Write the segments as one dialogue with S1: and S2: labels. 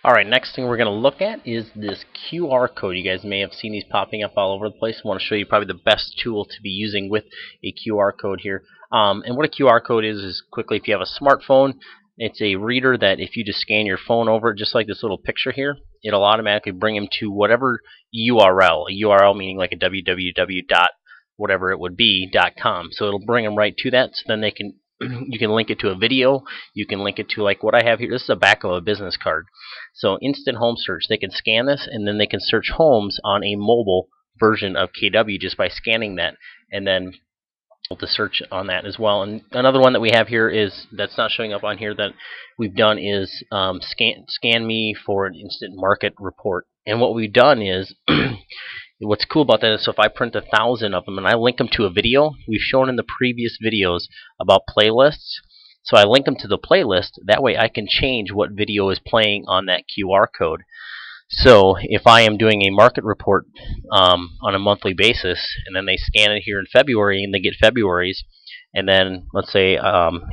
S1: Alright, next thing we're going to look at is this QR code. You guys may have seen these popping up all over the place. I want to show you probably the best tool to be using with a QR code here. And what a QR code is quickly, if you have a smartphone, it's a reader that if you just scan your phone over it, just like this little picture here, it'll automatically bring them to whatever URL. A URL meaning like a www dot whatever it would be .com. So it'll bring them right to that. So then they can you can link it to a video. You can link it to like what I have here. This is the back of a business card. So instant home search. They can scan this and then they can search homes on a mobile version of KW just by scanning that, and then to search on that as well. And another one that we have here is that's not showing up on here that we've done is scan me for an instant market report. And what we've done is what's cool about that is, so if I print 1,000 of them and I link them to a video, we've shown in the previous videos about playlists. So I link them to the playlist. That way I can change what video is playing on that QR code. So if I am doing a market report on a monthly basis, and then they scan it here in February and they get February's, and then let's say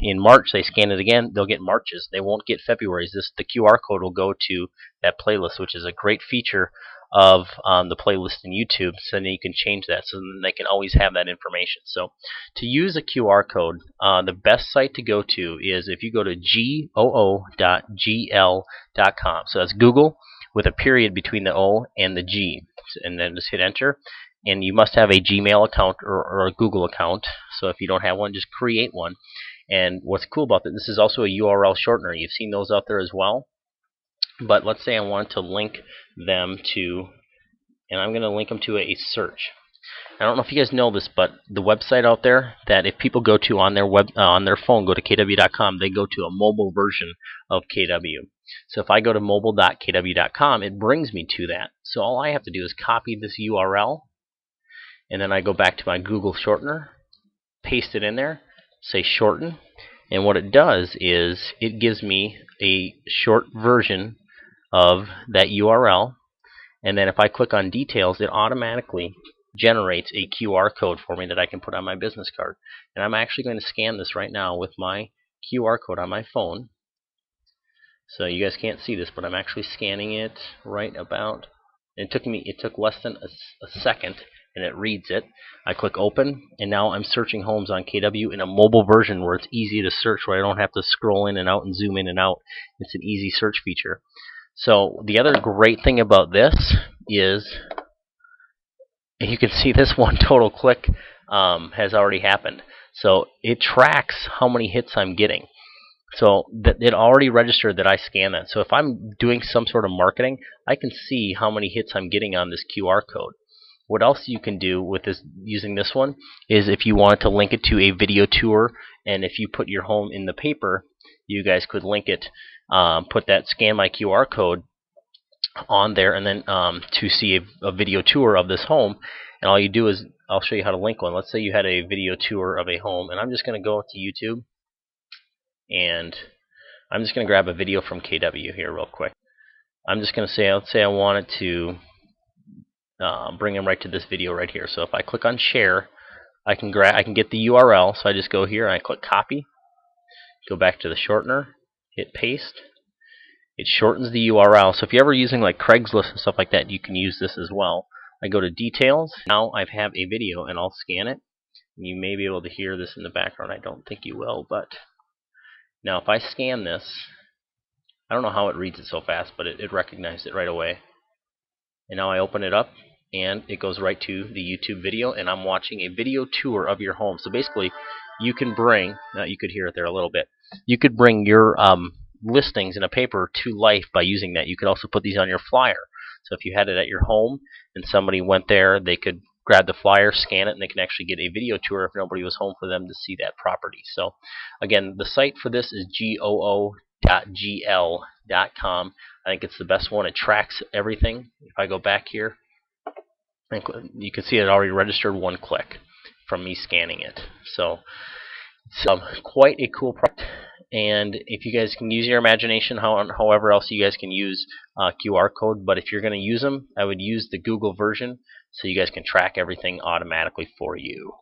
S1: in March they scan it again, they'll get March's. They won't get February's. The QR code will go to that playlist, which is a great feature of the playlist in YouTube, so then you can change that so then they can always have that information. So to use a QR code, the best site to go to is if you go to goo.gl.com. So that's Google with a period between the O and the G, and then just hit enter. And you must have a Gmail account or a Google account. So if you don't have one, just create one. And what's cool about this is also a URL shortener. You've seen those out there as well. But let's say I want to link them to, and I'm going to link them to a search. I don't know if you guys know this, but the website out there that if people go to on their phone, go to kw.com, they go to a mobile version of KW. So if I go to mobile.kw.com, it brings me to that. So all I have to do is copy this URL, and then I go back to my Google shortener, paste it in there, say shorten, and what it does is it gives me a short version of that URL, and then if I click on details, it automatically generates a QR code for me that I can put on my business card. And I'm actually going to scan this right now with my QR code on my phone. So you guys can't see this, but I'm actually scanning it right about. It took less than a second, and it reads it. I click open, and now I'm searching homes on KW in a mobile version where it's easy to search, where I don't have to scroll in and out and zoom in and out. It's an easy search feature. So the other great thing about this is you can see this one total click has already happened. So it tracks how many hits I'm getting. So that it already registered that I scan that. So if I'm doing some sort of marketing, I can see how many hits I'm getting on this QR code. What else you can do with this using this one is if you wanted to link it to a video tour, and if you put your home in the paper, you guys could link it, put that scan my QR code on there, and then to see a video tour of this home. And all you do is, I'll show you how to link one. Let's say you had a video tour of a home, and I'm just going to go to YouTube, and I'm just going to grab a video from KW here real quick. I'm just going to say, let's say I wanted to bring them right to this video right here. So if I click on share, I can get the URL. So I just go here and I click copy, go back to the shortener, hit paste. It shortens the URL. So if you're ever using like Craigslist and stuff like that, you can use this as well. I go to details. Now I have a video, and I'll scan it. You may be able to hear this in the background. I don't think you will, but now if I scan this, I don't know how it reads it so fast, but it recognized it right away. And now I open it up, and it goes right to the YouTube video, and I'm watching a video tour of your home. So basically, you can bring, you could hear it there a little bit, you could bring your listings in a paper to life by using that. You could also put these on your flyer. So if you had it at your home and somebody went there, they could grab the flyer, scan it, and they can actually get a video tour if nobody was home for them to see that property. So again, the site for this is goo.gl.com. I think it's the best one. It tracks everything. If I go back here, you can see it already registered one click from me scanning it. So it's quite a cool product. And if you guys can use your imagination, however else you guys can use QR code, but if you're going to use them, I would use the Google version so you guys can track everything automatically for you.